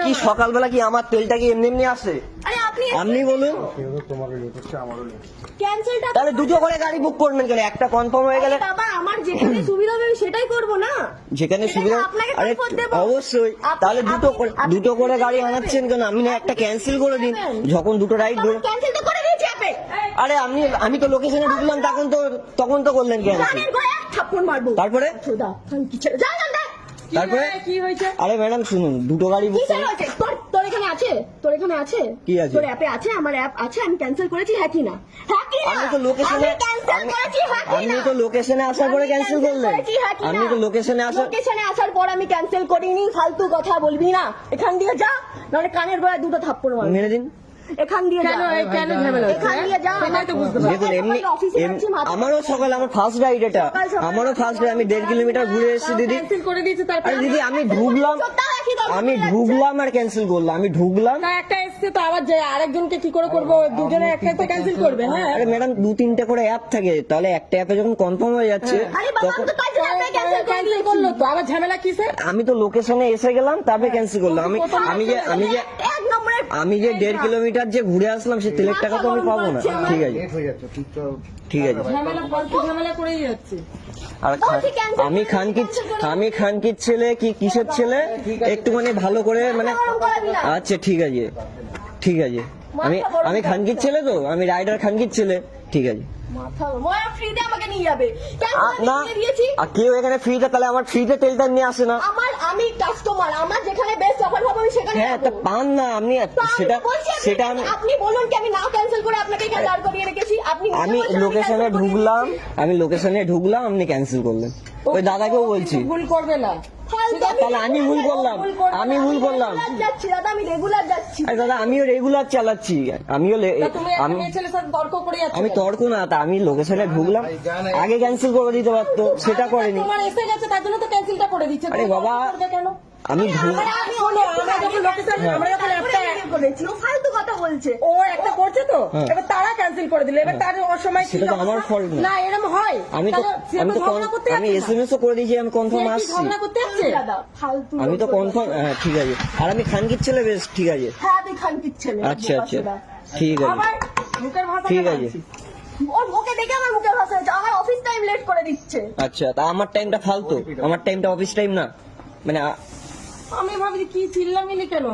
কি সকালবেলা কি আমার তেলটা কি এমনি এমনি আসে? আপনি বলুন। তাহলে দুটো করে গাড়ি বুক করবেন কেন? একটা কনফার্ম হয়ে গেলে আমার যেখানে সুবিধা হবে সেটাই করবো না? যেখানে সুবিধা, আরে অবশ্যই। তাহলে দুটো করে গাড়ি আনাচ্ছেন কেন? আপনি না একটা ক্যান্সেল করে দিন যখন দুটো রাইড ধরে। ক্যান্সেল তো করে দিয়েছি আপনি। আরে আমি তো লোকেশনে ঢুকলাম তখন তো করলেন ক্যান্সেল। থাপ্পড় মারবো। তারপরে তারপরে কি হয়েছে? আরে ম্যাডাম শুনুন, দুটো গাড়ি বুক তোর এখানে আছে? তোর এখানে আছে? কি আছে? তোর অ্যাপে আছে? আমার অ্যাপ আছে, আমি ক্যান্সেল করেছি, হ্যাঁ কি না? আমি তো লোকেশনে আসার পরে ক্যান্সেল করলেন। আমি তো লোকেশনে আসার পর আমি ক্যান্সেল করিনি। ফালতু কথা বলবি না। এখান দিয়ে যা, নাহলে কানের গোড়ায় দুটো থাপ্পড় মারবো। মেরে দিন। এখান দিয়ে যা, কেন ঝামেলা হচ্ছে? এখান দিয়ে যা, আমি তো বুঝতে পারছি। দেখুন এমনি আমারও সকালে আমার ফার্স্ট রাইড, এটা আমারও ফার্স্ট রাইড। আমি 1.5 কিলোমিটার ঘুরে এসেছি দিদি। ক্যান্সেল করে দিয়েছে তারপর? আরে দিদি আমি ঢুকলাম আর ক্যান্সেল করলাম। আমি ঢুকলাম, একটা এসছে তো আবার যে আরেকজনকে কি করে করবো? দুজনে একটা ক্যান্সেল করবে? হ্যাঁ আরে ম্যাডাম 2-3টে করে অ্যাপ থাকে, তাহলে একটা অ্যাপে যখন কনফার্ম হয়ে যাচ্ছে তখন ক্যান্সেল করলো তো আবার ঝামেলা কিসে? আমি তো লোকেশনে এসে গেলাম তারপরে ক্যান্সেল করলাম। আমি যে 1.5 কিলোমিটার যে ঘুরে আসলাম সে তেলের টাকা তো আমি পাবো না। ঠিক আছে ঠিক আছে। ঝামেলা করেই যাচ্ছে। আর আমি খানকির ছেলে কি কিসের ছেলে একটুখানি ভালো করে মানে আচ্ছা ঠিক আছে ঠিক আছে। আমি খানকির ছেলে, তো আমি রাইডার খানকির ছেলে। ঠিক আছে না, কেউ এখানে ফ্রিতে, তাহলে আমার ফ্রিতে তেলটা নিয়ে আসে না। আমি কাস্টমার, আমার যেখানে বেস্ট অফার হবে আমি সেখানে হ্যাঁ তা পান না আপনি সেটা আপনি বলুন কি আমি না ক্যান্সেল করে আপনাকে এখানে দাঁড় করিয়ে রেখেছি? আমি লোকেশনে ঢুকলাম আপনি ক্যান্সেল করলেন। ওই দাদাকেও বলছি ভুল করবে না। তাহলে আমি ভুল করলাম দাদা আমি রেগুলার যাচ্ছি। আরে দাদা আমিও রেগুলার চালাচ্ছি। আমি তর্ক না, তা আমি লোকেশনে ঢুকলাম, আগে ক্যান্সেল করে দিতে পারতো, সেটা করেনি। তোমার এসে গেছে তার জন্য তো ক্যান্সেলটা করে দিচ্ছে। আরে বাবা কেন? আমি ফালতু কথা বলছে। ও একটা করছে তো এবার তারা ক্যান্সেল করে দিলে, এবার তার অসময় সেটা তো আমার ফল্ট না। এরকম হয়? আমি এসএমএস ও করে দিয়েছি, আমি কনফার্ম আসছি। আমি তো কনফার্ম, হ্যাঁ ঠিক আছে। আর আমি খানকির ছেলে, বেশ ঠিক আছে। হ্যাঁ আমি খানকির ছেলে। আচ্ছা ঠিক আছে ঠিক আছে। ওর মুখে দেখে আমার মুখের ভাষা হচ্ছে, আমার অফিস টাইম লেট করে দিচ্ছে। আচ্ছা তা আমার টাইমটা ফালতু, আমার টাইমটা অফিস টাইম না মানে। আমি ভাবছি কি চিল্লামিলি কেন?